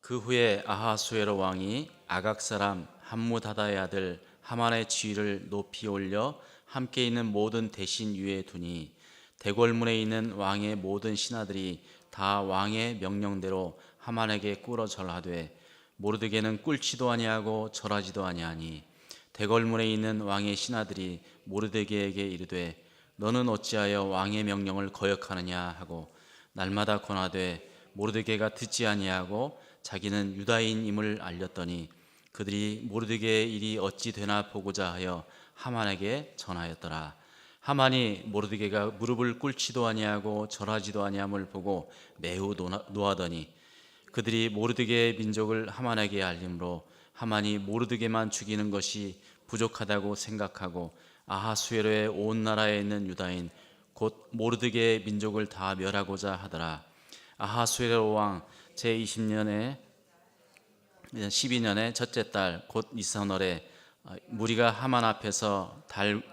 그 후에 아하수에로 왕이 아각 사람 함무다다의 아들 하만의 지위를 높이 올려 함께 있는 모든 대신 위에 두니 대궐문에 있는 왕의 모든 신하들이 다 왕의 명령대로 하만에게 꿇어 절하되 모르드게는 꿇지도 아니하고 절하지도 아니하니 대궐문에 있는 왕의 신하들이 모르드게에게 이르되 너는 어찌하여 왕의 명령을 거역하느냐 하고 날마다 권하되 모르드게가 듣지 아니하고 자기는 유다인임을 알렸더니 그들이 모르드게의 일이 어찌 되나 보고자 하여 하만에게 전하였더라. 하만이 모르드게가 무릎을 꿇지도 아니하고 절하지도 아니함을 보고 매우 노하더니 그들이 모르드게의 민족을 하만에게 알림으로 하만이 모르드게만 죽이는 것이 부족하다고 생각하고 아하수에로의 온 나라에 있는 유다인 곧 모르드게의 민족을 다 멸하고자 하더라. 아하수에로 왕 제20년에 12년에 첫째 달 곧 이스날에 무리가 하만 앞에서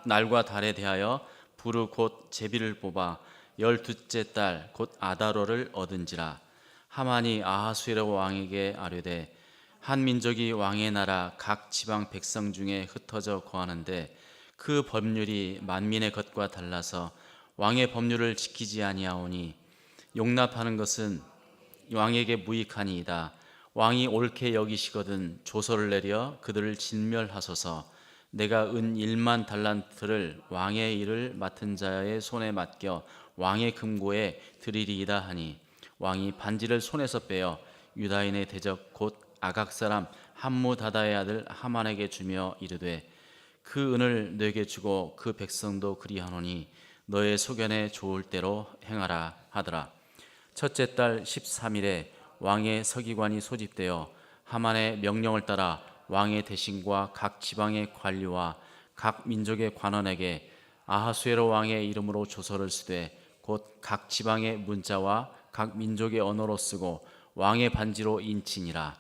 날과 달에 대하여 부르 곧 제비를 뽑아 12째 달 곧 아다로를 얻은지라. 하만이 아하수에로 왕에게 아뢰되 한 민족이 왕의 나라 각 지방 백성 중에 흩어져 거하는데 그 법률이 만민의 것과 달라서 왕의 법률을 지키지 아니하오니 용납하는 것은 왕에게 무익하니이다. 왕이 옳게 여기시거든 조서를 내려 그들을 진멸하소서. 내가 은 1만 달란트를 왕의 일을 맡은 자의 손에 맡겨 왕의 금고에 드리리이다 하니 왕이 반지를 손에서 빼어 유다인의 대적 곧 아각 사람 함무다다의 아들 하만에게 주며 이르되 그 은을 내게 주고 그 백성도 그리하노니 너의 소견에 좋을 대로 행하라 하더라. 첫째 달 13일에 왕의 서기관이 소집되어 하만의 명령을 따라 왕의 대신과 각 지방의 관리와 각 민족의 관원에게 아하수에로 왕의 이름으로 조서를 쓰되 곧 각 지방의 문자와 각 민족의 언어로 쓰고 왕의 반지로 인치니라.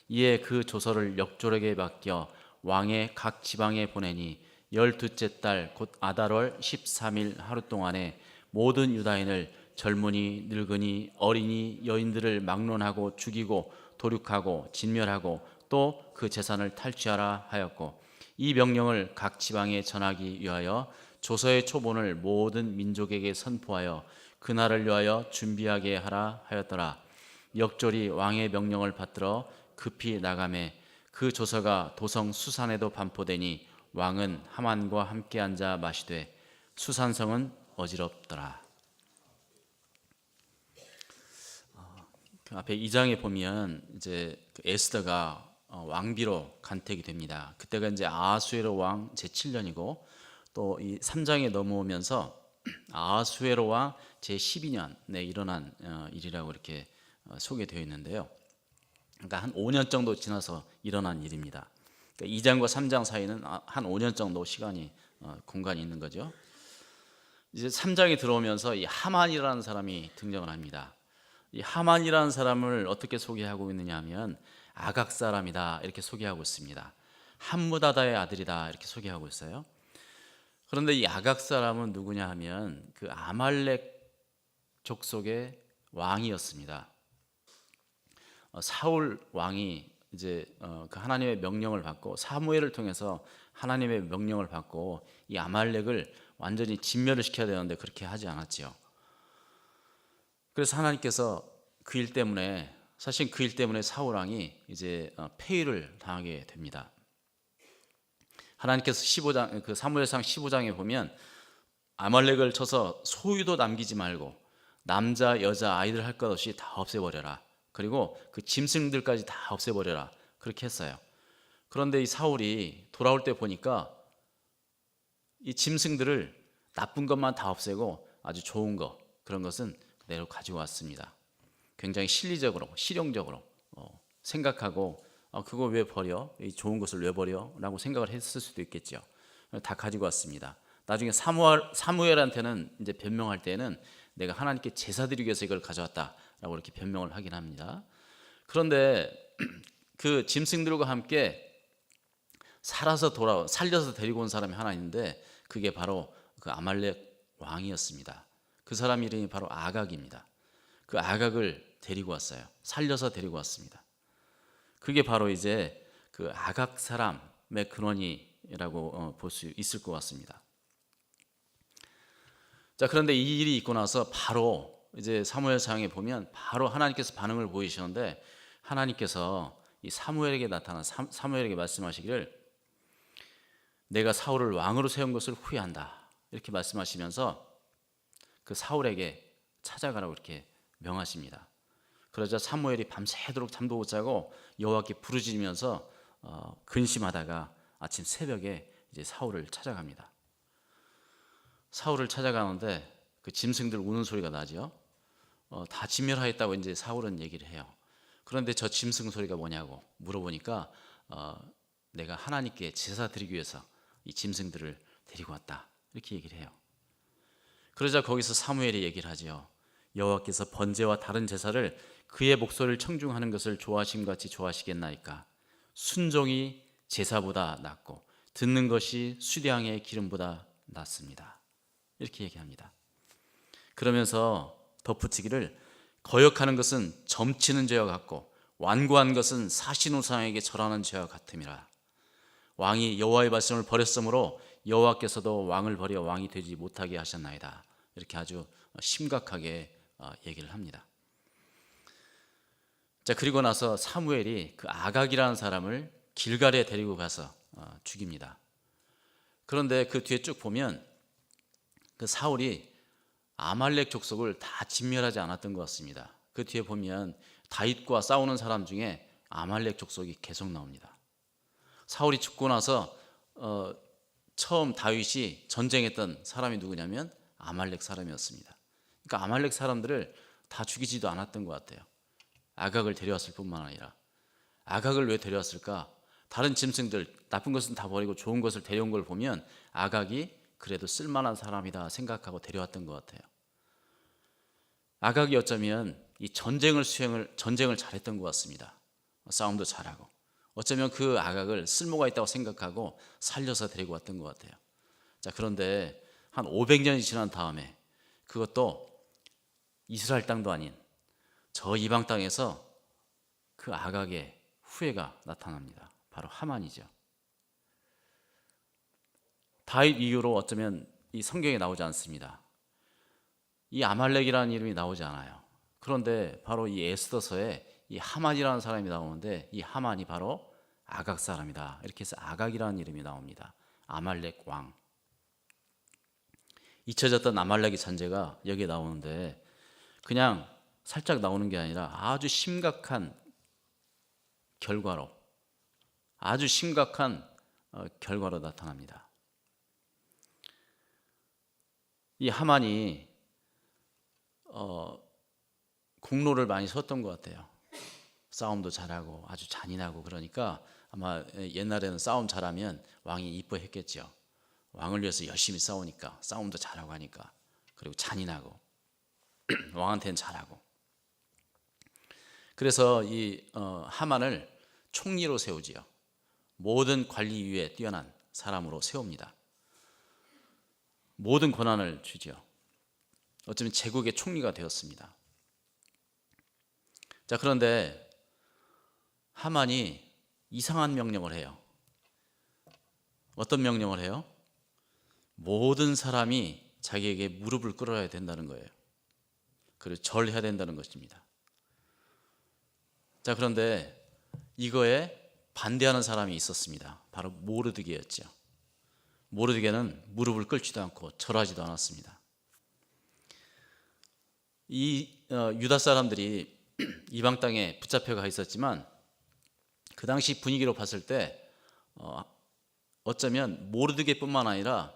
이에 그 조서를 역졸에게 맡겨 왕의 각 지방에 보내니 12째 달 곧 아달월 13일 하루 동안에 모든 유다인을 젊은이 늙은이 어린이 여인들을 막론하고 죽이고 도륙하고 진멸하고 또 그 재산을 탈취하라 하였고 이 명령을 각 지방에 전하기 위하여 조서의 초본을 모든 민족에게 선포하여 그날을 위하여 준비하게 하라 하였더라. 역졸이 왕의 명령을 받들어 급히 나가매 그 조서가 도성 수산에도 반포되니 왕은 하만과 함께 앉아 마시되 수산성은 어지럽더라. 그 앞에 2장에 보면 이제 에스더가 왕비로 간택이 됩니다. 그때가 이제 아하수에로 왕 제7년이고 또 이 3장에 넘어오면서 아하수에로 왕 제12년에 일어난 일이라고 이렇게 소개되어 있는데요. 그러니까 한 5년 정도 지나서 일어난 일입니다. 그러니까 2장과 3장 사이는 한 5년 정도 시간이 공간이 있는 거죠. 이제 3장에 들어오면서 이 하만이라는 사람이 등장을 합니다. 이 하만이라는 사람을 어떻게 소개하고 있느냐 하면 아각 사람이다 이렇게 소개하고 있습니다. 함무다다의 아들이다 이렇게 소개하고 있어요. 그런데 이 아각 사람은 누구냐 하면 그 아말렉 족속의 왕이었습니다. 사울 왕이 이제 그 하나님의 명령을 받고 사무엘을 통해서 하나님의 명령을 받고 이 아말렉을 완전히 진멸을 시켜야 되는데 그렇게 하지 않았지요. 그래서 하나님께서 그 일 때문에 사실 그 일 때문에 사울 왕이 이제 폐위를 당하게 됩니다. 하나님께서 15장 그 사무엘상 15장에 보면 아말렉을 쳐서 소유도 남기지 말고 남자 여자 아이들 할 것 없이 다 없애버려라. 그리고 그 짐승들까지 다 없애버려라. 그렇게 했어요. 그런데 이 사울이 돌아올 때 보니까 이 짐승들을 나쁜 것만 다 없애고 아주 좋은 것 그런 것은 그대로 가지고 왔습니다. 굉장히 실리적으로 실용적으로 생각하고 그거 왜 버려? 이 좋은 것을 왜 버려? 라고 생각을 했을 수도 있겠죠. 다 가지고 왔습니다. 나중에 사무엘한테는 이제 변명할 때는 내가 하나님께 제사 드리기 위해서 이걸 가져왔다라고 이렇게 변명을 하긴 합니다. 그런데 그 짐승들과 함께 살려서 데리고 온 사람이 하나 있는데 그게 바로 그 아말렉 왕이었습니다. 그 사람 이름이 바로 아각입니다. 그 아각을 데리고 왔어요. 살려서 데리고 왔습니다. 그게 바로 이제 그 아각 사람의 근원이라고 볼 수 있을 것 같습니다. 자, 그런데 이 일이 있고 나서 바로 이제 사무엘상에 보면 바로 하나님께서 반응을 보이시는데, 하나님께서 이 사무엘에게 나타난 사무엘에게 말씀하시기를 내가 사울을 왕으로 세운 것을 후회한다, 이렇게 말씀하시면서 그 사울에게 찾아가라고 이렇게 명하십니다. 그러자 사무엘이 밤새도록 잠도 못 자고 여호와께 부르짖으면서 근심하다가 아침 새벽에 이제 사울을 찾아갑니다. 사울을 찾아가는데 그 짐승들 우는 소리가 나죠. 다 진멸하였다고 이제 사울은 얘기를 해요. 그런데 저 짐승 소리가 뭐냐고 물어보니까 내가 하나님께 제사 드리기 위해서 이 짐승들을 데리고 왔다, 이렇게 얘기를 해요. 그러자 거기서 사무엘이 얘기를 하죠. 여호와께서 번제와 다른 제사를 그의 목소리를 청중하는 것을 좋아하심 같이 좋아하시겠나이까. 순종이 제사보다 낫고 듣는 것이 수량의 기름보다 낫습니다, 이렇게 얘기합니다. 그러면서 덧붙이기를 거역하는 것은 점치는 죄와 같고 완고한 것은 사신우상에게 절하는 죄와 같음이라. 왕이 여호와의 말씀을 버렸으므로 여호와께서도 왕을 버려 왕이 되지 못하게 하셨나이다, 이렇게 아주 심각하게 얘기를 합니다. 자, 그리고 나서 사무엘이 그 아각이라는 사람을 길갈에 데리고 가서 죽입니다. 그런데 그 뒤에 쭉 보면 그 사울이 아말렉 족속을 다 진멸하지 않았던 것 같습니다. 그 뒤에 보면 다윗과 싸우는 사람 중에 아말렉 족속이 계속 나옵니다. 사울이 죽고 나서 처음 다윗이 전쟁했던 사람이 누구냐면 아말렉 사람이었습니다. 그러니까 아말렉 사람들을 다 죽이지도 않았던 것 같아요. 아각을 데려왔을 뿐만 아니라. 아각을 왜 데려왔을까? 다른 짐승들 나쁜 것은 다 버리고 좋은 것을 데려온 걸 보면 아각이 그래도 쓸만한 사람이다 생각하고 데려왔던 것 같아요. 아각이 어쩌면 이 전쟁을 잘했던 것 같습니다. 싸움도 잘하고. 어쩌면 그 아각을 쓸모가 있다고 생각하고 살려서 데리고 왔던 것 같아요. 자, 그런데 한 500년이 지난 다음에 그것도 이스라엘 땅도 아닌 저 이방 땅에서 그 아각의 후예가 나타납니다. 바로 하만이죠. 다윗 이후로 어쩌면 이 성경에 나오지 않습니다. 이 아말렉이라는 이름이 나오지 않아요. 그런데 바로 이 에스더서에 이 하만이라는 사람이 나오는데 이 하만이 바로 아각 사람이다, 이렇게 해서 아각이라는 이름이 나옵니다. 아말렉 왕. 잊혀졌던 아말렉의 잔재가 여기에 나오는데 그냥 살짝 나오는 게 아니라 아주 심각한 결과로 나타납니다. 이 하만이 공로를 많이 썼던 것 같아요. 싸움도 잘하고 아주 잔인하고. 그러니까 아마 옛날에는 싸움 잘하면 왕이 이뻐했겠죠. 왕을 위해서 열심히 싸우니까, 싸움도 잘하고 하니까, 그리고 잔인하고 왕한테는 잘하고. 그래서 이 하만을 총리로 세우지요. 모든 관리 위에 뛰어난 사람으로 세웁니다. 모든 권한을 주죠. 어쩌면 제국의 총리가 되었습니다. 자, 그런데 하만이 이상한 명령을 해요. 어떤 명령을 해요? 모든 사람이 자기에게 무릎을 꿇어야 된다는 거예요. 그리고 절해야 된다는 것입니다. 자, 그런데 이거에 반대하는 사람이 있었습니다. 바로 모르드게였죠. 모르드게는 무릎을 꿇지도 않고 절하지도 않았습니다. 이 유다 사람들이 이방 땅에 붙잡혀 가 있었지만 그 당시 분위기로 봤을 때 어쩌면 모르드게뿐만 아니라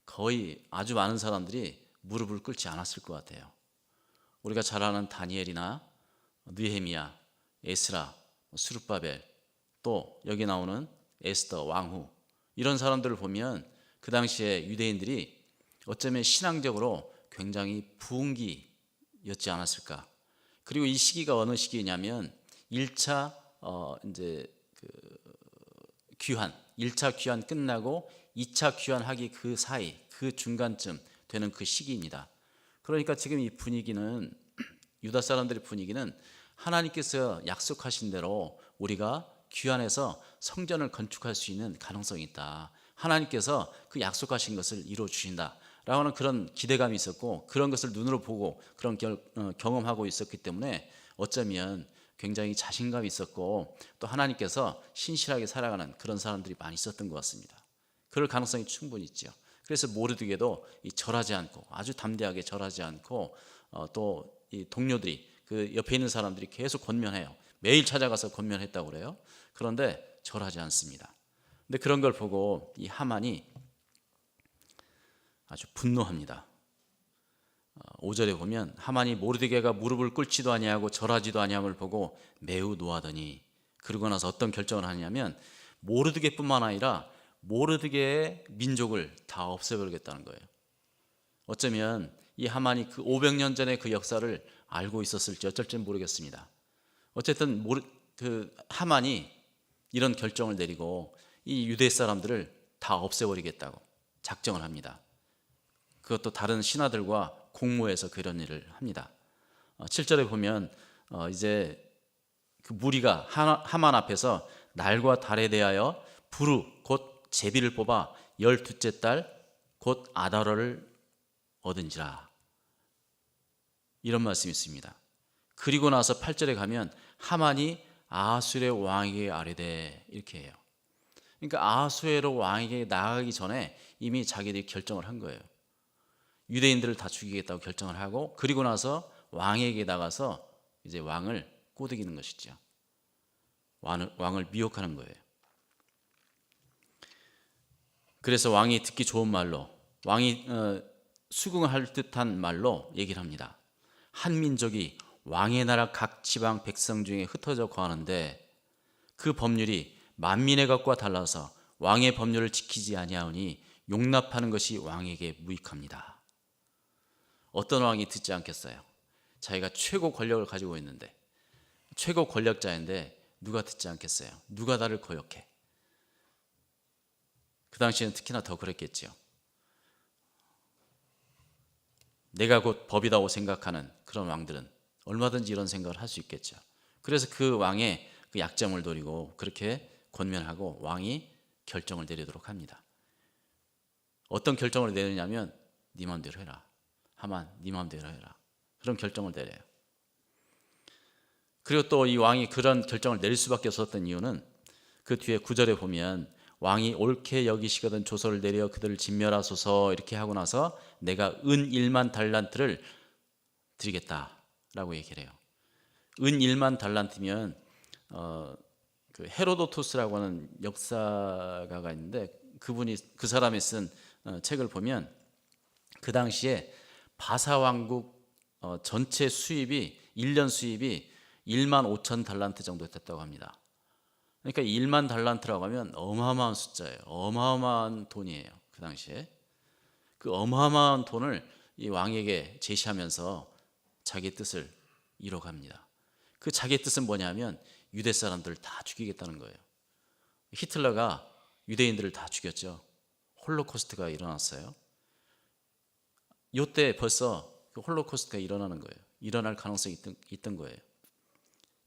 거의 아주 많은 사람들이 무릎을 꿇지 않았을 것 같아요. 우리가 잘 아는 다니엘이나 느헤미야, 에스라, 스룹바벨, 또 여기 나오는 에스더, 왕후, 이런 사람들을 보면 그 당시에 유대인들이 어쩌면 신앙적으로 굉장히 부흥기였지 않았을까. 그리고 이 시기가 어느 시기냐면 1차 귀환, 1차 귀환 끝나고 2차 귀환하기 그 사이, 그 중간쯤 되는 그 시기입니다. 그러니까 지금 이 분위기는, 유다 사람들의 분위기는 하나님께서 약속하신 대로 우리가 귀환해서 성전을 건축할 수 있는 가능성이 있다. 하나님께서 그 약속하신 것을 이루어 주신다라고 하는 그런 기대감이 있었고, 그런 것을 눈으로 보고 그런 경험하고 있었기 때문에 어쩌면 굉장히 자신감이 있었고, 또 하나님께서 신실하게 살아가는 그런 사람들이 많이 있었던 것 같습니다. 그럴 가능성이 충분히 있죠. 그래서 모르드게도 절하지 않고, 아주 담대하게 절하지 않고, 또 이 동료들이, 그 옆에 있는 사람들이 계속 권면해요. 매일 찾아가서 권면했다고 그래요. 그런데 절하지 않습니다. 근데 그런 걸 보고 이 하만이 아주 분노합니다. 5절에 보면 하만이 모르드게가 무릎을 꿇지도 아니하고 절하지도 아니함을 보고 매우 노하더니, 그러고 나서 어떤 결정을 하냐면 모르드게뿐만 아니라 모르드게의 민족을 다 없애버리겠다는 거예요. 어쩌면 이 하만이 그 500년 전의 그 역사를 알고 있었을지 어쩔지 모르겠습니다. 어쨌든 그 하만이 이런 결정을 내리고 이 유대 사람들을 다 없애버리겠다고 작정을 합니다. 그것도 다른 신하들과 공모해서 그런 일을 합니다. 7절에 보면 이제 그 무리가 하만 앞에서 날과 달에 대하여 부르 곧 제비를 뽑아 12째 달 곧 아다로를 얻은지라, 이런 말씀이 있습니다. 그리고 나서 8절에 가면 하만이 아하수엘의 왕에게 아뢰되, 이렇게 해요. 그러니까 아하수엘 왕에게 나가기 전에 이미 자기들이 결정을 한 거예요. 유대인들을 다 죽이겠다고 결정을 하고, 그리고 나서 왕에게 나가서 이제 왕을 꼬드기는 것이죠. 왕을 미혹하는 거예요. 그래서 왕이 듣기 좋은 말로, 왕이 수긍할 듯한 말로 얘기를 합니다. 한 민족이 왕의 나라 각 지방 백성 중에 흩어져 거하는데 그 법률이 만민의 것과 달라서 왕의 법률을 지키지 아니하오니 용납하는 것이 왕에게 무익합니다. 어떤 왕이 듣지 않겠어요? 자기가 최고 권력을 가지고 있는데, 최고 권력자인데 누가 듣지 않겠어요? 누가 나를 거역해? 그 당시에는 특히나 더 그랬겠죠. 내가 곧 법이라고 생각하는 그런 왕들은 얼마든지 이런 생각을 할 수 있겠죠. 그래서 그 왕의 그 약점을 노리고 그렇게 권면하고 왕이 결정을 내리도록 합니다. 어떤 결정을 내리냐면 네 마음대로 해라. 하만, 네 마음대로 해라. 그런 결정을 내려요. 그리고 또 이 왕이 그런 결정을 내릴 수밖에 없었던 이유는 그 뒤에 9절에 보면 왕이 옳게 여기시거든 조서를 내려 그들을 진멸하소서, 이렇게 하고 나서 내가 은 1만 달란트를 드리겠다라고 얘기를 해요. 은 1만 달란트면 그 헤로도토스라고 하는 역사가가 있는데, 그 사람이 쓴 책을 보면 그 당시에 바사 왕국 전체 수입이 1년 수입이 1만 5천 달란트 정도 됐다고 합니다. 그러니까 1만 달란트라고 하면 어마어마한 숫자예요. 어마어마한 돈이에요. 그 당시에 그 어마어마한 돈을 이 왕에게 제시하면서 자기 뜻을 이뤄갑니다. 그 자기의 뜻은 뭐냐면 유대 사람들을 다 죽이겠다는 거예요. 히틀러가 유대인들을 다 죽였죠. 홀로코스트가 일어났어요. 이때 벌써 그 홀로코스트가 일어나는 거예요. 일어날 가능성이 있던 거예요.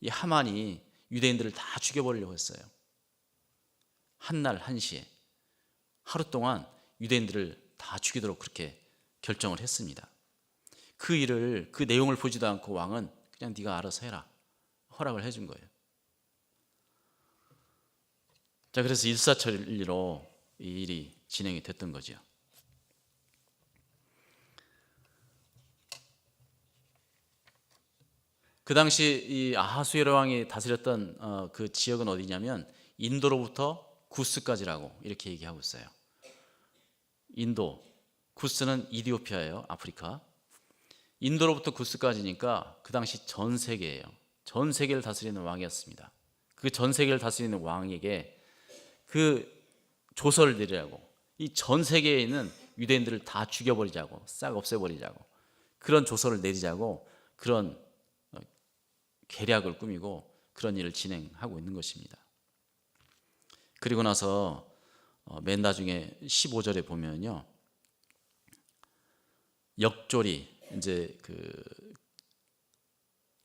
이 하만이 유대인들을 다 죽여버리려고 했어요. 한날 한시에 하루 동안 유대인들을 다 죽이도록 그렇게 결정을 했습니다. 그 일을, 그 내용을 보지도 않고 왕은 그냥 네가 알아서 해라 허락을 해준 거예요. 자, 그래서 일사천리로 이 일이 진행이 됐던 거죠. 그 당시 이 아하수에르 왕이 다스렸던 그 지역은 어디냐면 인도로부터 구스까지라고 이렇게 얘기하고 있어요. 인도, 구스는 이디오피아예요. 아프리카. 인도로부터 구스까지니까 그 당시 전 세계예요. 전 세계를 다스리는 왕이었습니다. 그 전 세계를 다스리는 왕에게 그 조서를 내리라고, 이 전 세계에 있는 유대인들을 다 죽여버리자고, 싹 없애버리자고, 그런 조서를 내리자고 그런 계략을 꾸미고 그런 일을 진행하고 있는 것입니다. 그리고 나서 맨 나중에 15절에 보면요, 역졸이 이제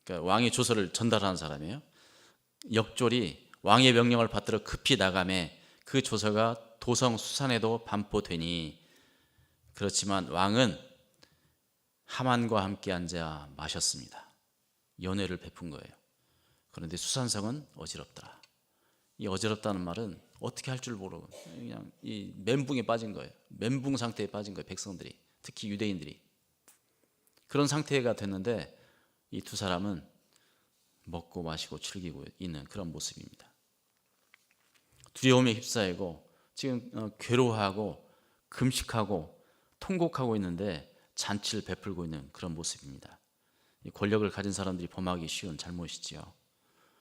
그러니까 왕의 조서를 전달하는 사람이에요. 역졸이 왕의 명령을 받들어 급히 나가매 그 조서가 도성 수산에도 반포되니 그렇지만 왕은 하만과 함께 앉아 마셨습니다. 연회를 베푼 거예요. 그런데 수산성은 어지럽더라. 이 어지럽다는 말은 어떻게 할 줄 모르고 그냥 이 멘붕에 빠진 거예요. 멘붕 상태에 빠진 거예요. 백성들이, 특히 유대인들이. 그런 상태가 됐는데 이 두 사람은 먹고 마시고 즐기고 있는 그런 모습입니다. 두려움에 휩싸이고 지금 괴로워하고 금식하고 통곡하고 있는데 잔치를 베풀고 있는 그런 모습입니다. 이 권력을 가진 사람들이 범하기 쉬운 잘못이지요.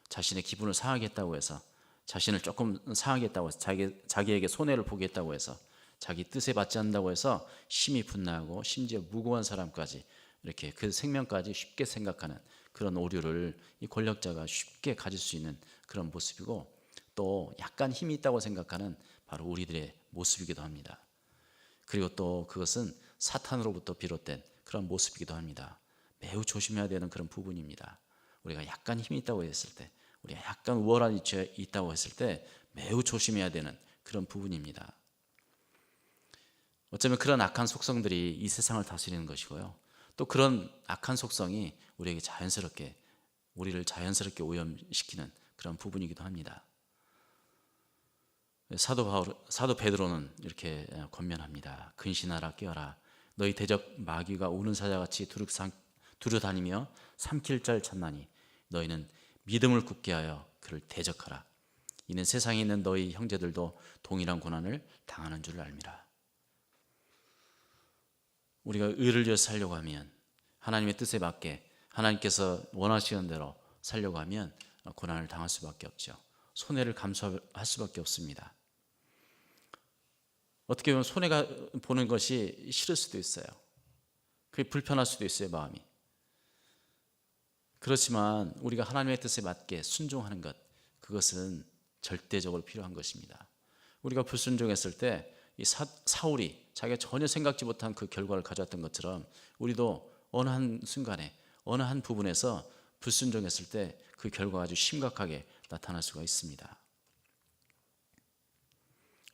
자신의 기분을 상하게 했다고 해서, 자신을 조금 상하게 했다고 해서, 자기에게 손해를 보게 했다고 해서, 자기 뜻에 맞지 않는다고 해서 심히 분노하고 심지어 무고한 사람까지, 이렇게 그 생명까지 쉽게 생각하는 그런 오류를 이 권력자가 쉽게 가질 수 있는 그런 모습이고, 또 약간 힘이 있다고 생각하는 바로 우리들의 모습이기도 합니다. 그리고 또 그것은 사탄으로부터 비롯된 그런 모습이기도 합니다. 매우 조심해야 되는 그런 부분입니다. 우리가 약간 힘이 있다고 했을 때, 우리가 약간 우월한 위치에 있다고 했을 때 매우 조심해야 되는 그런 부분입니다. 어쩌면 그런 악한 속성들이 이 세상을 다스리는 것이고요. 또 그런 악한 속성이 우리를 자연스럽게 오염시키는 그런 부분이기도 합니다. 사도 베드로는 이렇게 권면합니다. 근신하라 깨어라. 너희 대적 마귀가 우는 사자같이 두루다니며 삼킬 줄 찾나니 너희는 믿음을 굳게 하여 그를 대적하라. 이는 세상에 있는 너희 형제들도 동일한 고난을 당하는 줄 알미라. 우리가 의를 위해서 살려고 하면, 하나님의 뜻에 맞게 하나님께서 원하시는 대로 살려고 하면 고난을 당할 수밖에 없죠. 손해를 감수할 수밖에 없습니다. 어떻게 보면 손해가 보는 것이 싫을 수도 있어요. 그게 불편할 수도 있어요, 마음이. 그렇지만 우리가 하나님의 뜻에 맞게 순종하는 것, 그것은 절대적으로 필요한 것입니다. 우리가 불순종했을 때 이 사울이 자기가 전혀 생각지 못한 그 결과를 가져왔던 것처럼, 우리도 어느 한 순간에 어느 한 부분에서 불순종했을 때 그 결과가 아주 심각하게 나타날 수가 있습니다.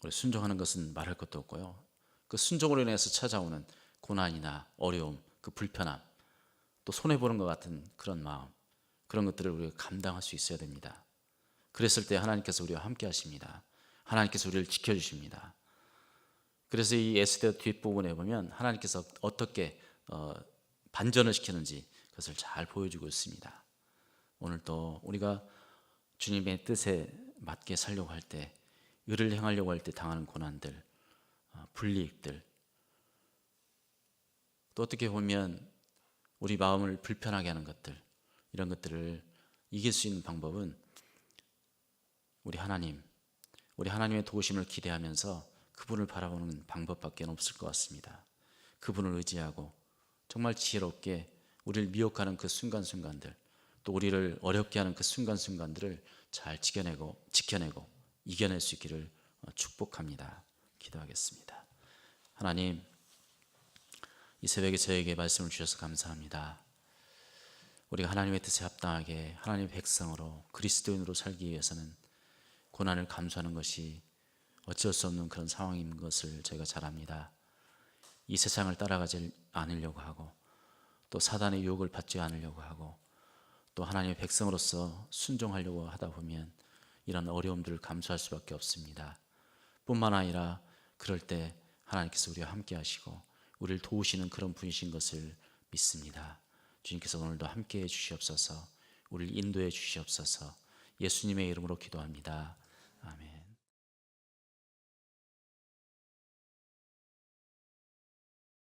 우리 순종하는 것은 말할 것도 없고요. 그 순종으로 인해서 찾아오는 고난이나 어려움, 그 불편함, 또 손해보는 것 같은 그런 마음, 그런 것들을 우리가 감당할 수 있어야 됩니다. 그랬을 때 하나님께서 우리와 함께 하십니다. 하나님께서 우리를 지켜주십니다. 그래서 이 에스더 뒷부분에 보면 하나님께서 어떻게 반전을 시키는지 그것을 잘 보여주고 있습니다. 오늘도 우리가 주님의 뜻에 맞게 살려고 할 때, 의를 행하려고 할 때 당하는 고난들, 불이익들, 또 어떻게 보면 우리 마음을 불편하게 하는 것들, 이런 것들을 이길 수 있는 방법은 우리 하나님의 도우심을 기대하면서 그분을 바라보는 방법밖에 없을 것 같습니다. 그분을 의지하고 정말 지혜롭게 우리를 미혹하는 그 순간순간들, 또 우리를 어렵게 하는 그 순간순간들을 잘 지켜내고 이겨낼 수 있기를 축복합니다. 기도하겠습니다. 하나님, 이 새벽에 저에게 말씀을 주셔서 감사합니다. 우리가 하나님의 뜻에 합당하게 하나님의 백성으로 그리스도인으로 살기 위해서는 고난을 감수하는 것이 어쩔 수 없는 그런 상황인 것을 저희가 잘 압니다. 이 세상을 따라가지 않으려고 하고, 또 사단의 유혹을 받지 않으려고 하고, 또 하나님의 백성으로서 순종하려고 하다 보면 이런 어려움들을 감수할 수밖에 없습니다. 뿐만 아니라 그럴 때 하나님께서 우리와 함께 하시고 우리를 도우시는 그런 분이신 것을 믿습니다. 주님께서 오늘도 함께해 주시옵소서. 우리를 인도해 주시옵소서. 예수님의 이름으로 기도합니다.